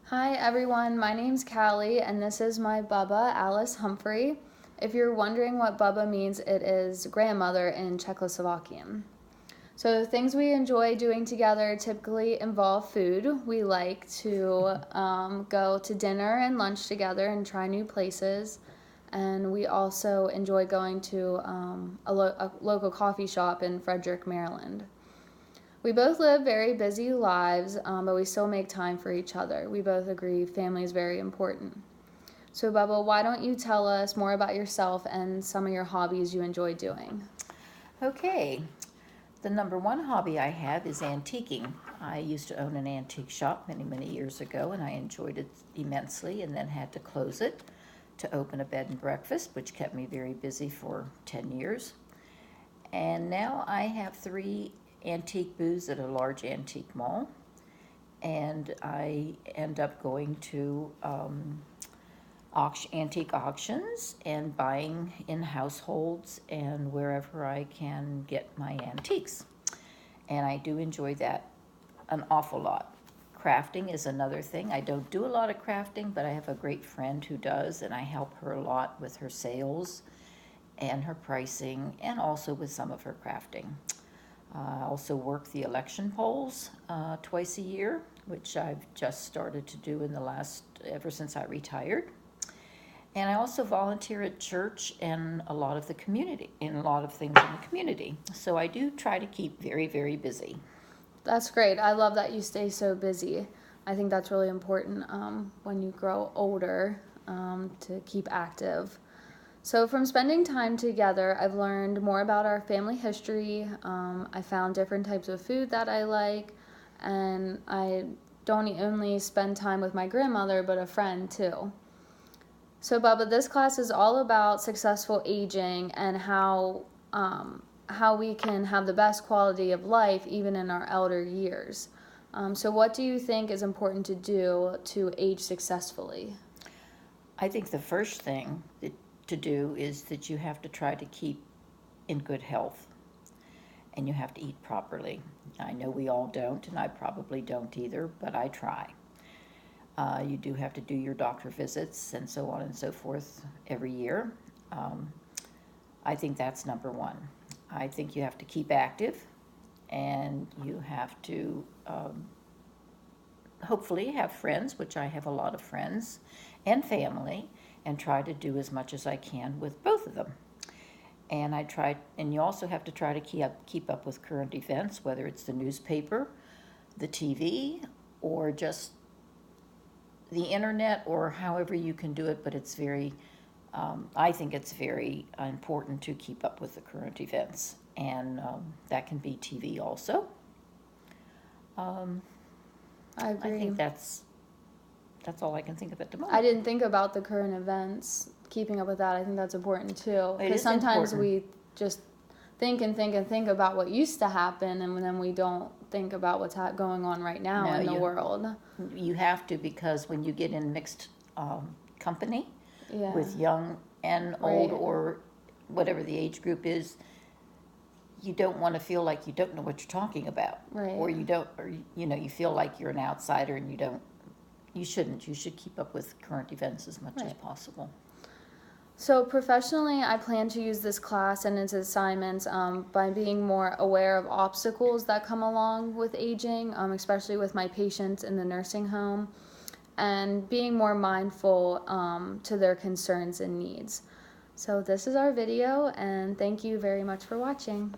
Hi everyone, my name's Callie and this is my Bubba, Alice Humphrey. If you're wondering what Bubba means, it is grandmother in Czechoslovakian. So the things we enjoy doing together typically involve food. We like to go to dinner and lunch together and try new places. And we also enjoy going to a local coffee shop in Frederick, Maryland. We both live very busy lives, but we still make time for each other. We both agree family is very important. So, Bubba, why don't you tell us more about yourself and some of your hobbies you enjoy doing? Okay, the number one hobby I have is antiquing. I used to own an antique shop many, many years ago, and I enjoyed it immensely, and then had to close it to open a bed and breakfast, which kept me very busy for 10 years. And now I have 3 antique booths at a large antique mall, and I end up going to antique auctions and buying in households and wherever I can get my antiques. And I do enjoy that an awful lot. Crafting is another thing. I don't do a lot of crafting, but I have a great friend who does, and I help her a lot with her sales and her pricing, and also with some of her crafting. I also work the election polls twice a year, which I've just started to do ever since I retired. And I also volunteer at church and a lot of things in the community. So I do try to keep very, very busy. That's great. I love that you stay so busy. I think that's really important when you grow older to keep active. So, from spending time together, I've learned more about our family history. I found different types of food that I like, and I don't only spend time with my grandmother, but a friend too. So, Bubba, this class is all about successful aging and how we can have the best quality of life even in our elder years. So, what do you think is important to do to age successfully? I think the first thing to do is that you have to try to keep in good health, and you have to eat properly. I know we all don't, and I probably don't either, but I try. You do have to do your doctor visits and so on and so forth every year. I think that's number one. I think you have to keep active, and you have to hopefully have friends, which I have a lot of friends, and family, and try to do as much as I can with both of them. And you also have to try to keep up with current events, whether it's the newspaper, the TV, or just the internet, or however you can do it. But I think it's very important to keep up with the current events, and that can be TV also. I agree. I think that's all I can think of at the moment. I didn't think about the current events, keeping up with that. I think that's important too. It Because is sometimes important. we just think and think and think about what used to happen, and then we don't think about what's going on right now in the world. You have to, because when you get in mixed company Yeah. with young and old, Right. or whatever the age group is, you don't want to feel like you don't know what you're talking about, Right. or you feel like you're an outsider, and you shouldn't. You should keep up with current events as much as Right. possible. So professionally, I plan to use this class and its assignments by being more aware of obstacles that come along with aging, especially with my patients in the nursing home, and being more mindful to their concerns and needs. So this is our video, and thank you very much for watching.